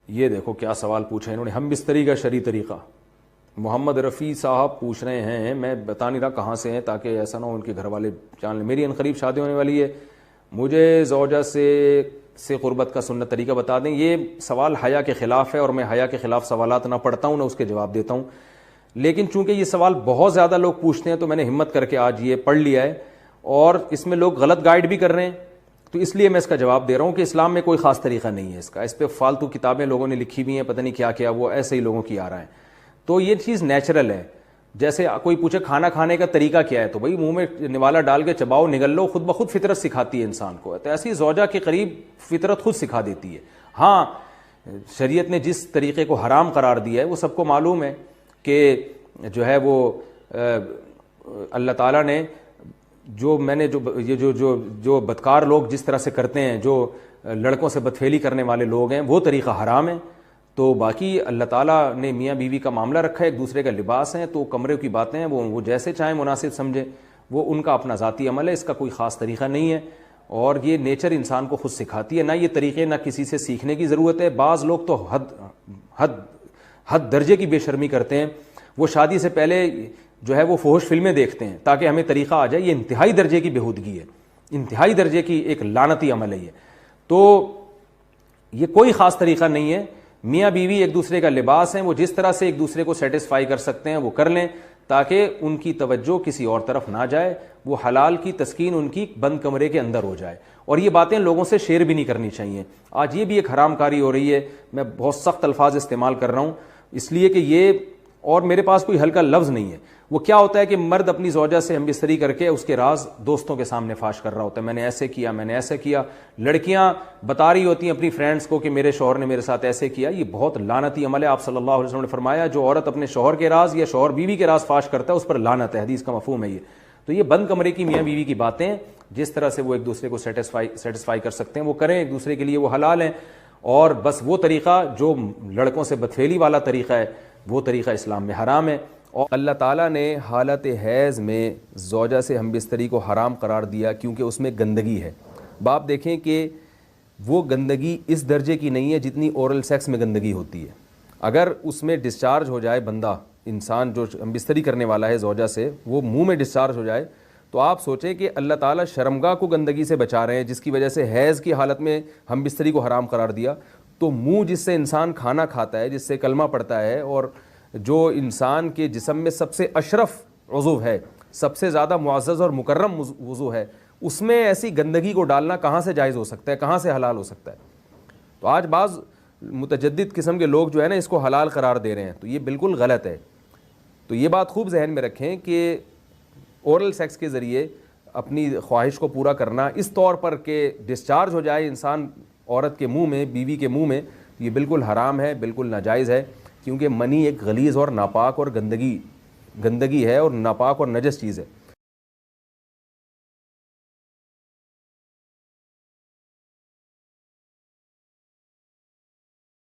یہ دیکھو کیا سوال پوچھا انہوں نے، ہم بستری کا شرعی طریقہ۔ محمد رفیع صاحب پوچھ رہے ہیں، میں بتا نہیں رہا کہاں سے ہیں تاکہ ایسا نہ ہو ان کے گھر والے جان لیں۔ میری عنقریب شادی ہونے والی ہے، مجھے زوجہ سے قربت کا سنت طریقہ بتا دیں۔ یہ سوال حیا کے خلاف ہے اور میں حیا کے خلاف سوالات نہ پڑھتا ہوں نہ اس کے جواب دیتا ہوں، لیکن چونکہ یہ سوال بہت زیادہ لوگ پوچھتے ہیں تو میں نے ہمت کر کے آج یہ پڑھ لیا ہے، اور اس میں لوگ غلط گائیڈ بھی کر رہے ہیں، تو اس لیے میں اس کا جواب دے رہا ہوں کہ اسلام میں کوئی خاص طریقہ نہیں ہے اس کا۔ اس پہ فالتو کتابیں لوگوں نے لکھی ہوئی ہیں، پتہ نہیں کیا کیا، وہ ایسے ہی لوگوں کی آ رہا ہے۔ تو یہ چیز نیچرل ہے۔ جیسے کوئی پوچھے کھانا کھانے کا طریقہ کیا ہے، تو بھائی منہ میں نوالا ڈال کے چباؤ، نگل لو، خود بخود فطرت سکھاتی ہے انسان کو۔ تو ایسی زوجہ کے قریب فطرت خود سکھا دیتی ہے۔ ہاں، شریعت نے جس طریقے کو حرام قرار دیا ہے وہ سب کو معلوم ہے کہ جو ہے وہ اللہ تعالیٰ نے جو بدکار لوگ جس طرح سے کرتے ہیں، جو لڑکوں سے بدفعلی کرنے والے لوگ ہیں، وہ طریقہ حرام ہے۔ تو باقی اللہ تعالیٰ نے میاں بیوی کا معاملہ رکھا ہے، ایک دوسرے کا لباس ہے، تو کمرے کی باتیں ہیں وہ جیسے چاہیں مناسب سمجھیں، وہ ان کا اپنا ذاتی عمل ہے، اس کا کوئی خاص طریقہ نہیں ہے، اور یہ نیچر انسان کو خود سکھاتی ہے۔ نہ یہ طریقے نہ کسی سے سیکھنے کی ضرورت ہے۔ بعض لوگ تو حد درجے کی بے شرمی کرتے ہیں، وہ شادی سے پہلے جو ہے وہ فحش فلمیں دیکھتے ہیں تاکہ ہمیں طریقہ آ جائے۔ یہ انتہائی درجے کی بےہودگی ہے، انتہائی درجے کی ایک لعنتی عمل ہے یہ۔ تو یہ کوئی خاص طریقہ نہیں ہے۔ میاں بیوی ایک دوسرے کا لباس ہیں، وہ جس طرح سے ایک دوسرے کو سیٹسفائی کر سکتے ہیں وہ کر لیں، تاکہ ان کی توجہ کسی اور طرف نہ جائے، وہ حلال کی تسکین ان کی بند کمرے کے اندر ہو جائے۔ اور یہ باتیں لوگوں سے شیئر بھی نہیں کرنی چاہیے۔ آج یہ بھی ایک حرام کاری ہو رہی ہے، میں بہت سخت الفاظ استعمال کر رہا ہوں اس لیے کہ یہ، اور میرے پاس کوئی ہلکا لفظ نہیں ہے۔ وہ کیا ہوتا ہے کہ مرد اپنی زوجہ سے ہم بستری کر کے اس کے راز دوستوں کے سامنے فاش کر رہا ہوتا ہے، میں نے ایسے کیا، میں نے ایسے کیا۔ لڑکیاں بتا رہی ہوتی ہیں اپنی فرینڈز کو کہ میرے شوہر نے میرے ساتھ ایسے کیا۔ یہ بہت لعنتی عمل ہے۔ آپ صلی اللہ علیہ وسلم نے فرمایا جو عورت اپنے شوہر کے راز یا شوہر بیوی کے راز فاش کرتا ہے اس پر لعنت ہے، حدیث کا مفہوم ہے یہ۔ تو یہ بند کمرے کی میاں بیوی کی باتیں، جس طرح سے وہ ایک دوسرے کو سیٹسفائی کر سکتے ہیں وہ کریں، ایک دوسرے کے لیے وہ حلال ہیں۔ اور بس وہ طریقہ جو لڑکوں سے بدفعلی والا طریقہ ہے وہ طریقہ اسلام میں حرام ہے۔ اور اللہ تعالیٰ نے حالت حیض میں زوجہ سے ہم بستری کو حرام قرار دیا کیونکہ اس میں گندگی ہے۔ باپ دیکھیں کہ وہ گندگی اس درجے کی نہیں ہے جتنی اورل سیکس میں گندگی ہوتی ہے۔ اگر اس میں ڈسچارج ہو جائے بندہ، انسان جو ہم بستری کرنے والا ہے زوجہ سے، وہ منہ میں ڈسچارج ہو جائے، تو آپ سوچیں کہ اللہ تعالیٰ شرمگاہ کو گندگی سے بچا رہے ہیں، جس کی وجہ سے حیض کی حالت میں ہم بستری کو حرام قرار دیا۔ تو منہ جس سے انسان کھانا کھاتا ہے، جس سے کلمہ پڑھتا ہے، اور جو انسان کے جسم میں سب سے اشرف عضو ہے، سب سے زیادہ معزز اور مکرم عضو ہے، اس میں ایسی گندگی کو ڈالنا کہاں سے جائز ہو سکتا ہے، کہاں سے حلال ہو سکتا ہے؟ تو آج بعض متجدد قسم کے لوگ جو ہے نا اس کو حلال قرار دے رہے ہیں، تو یہ بالکل غلط ہے۔ تو یہ بات خوب ذہن میں رکھیں کہ اورل سیکس کے ذریعے اپنی خواہش کو پورا کرنا اس طور پر کہ ڈسچارج ہو جائے انسان عورت کے منہ میں، بیوی کے منہ میں، یہ بالکل حرام ہے، بالکل ناجائز ہے، کیونکہ منی ایک غلیظ اور ناپاک اور گندگی ہے اور ناپاک اور نجس چیز ہے۔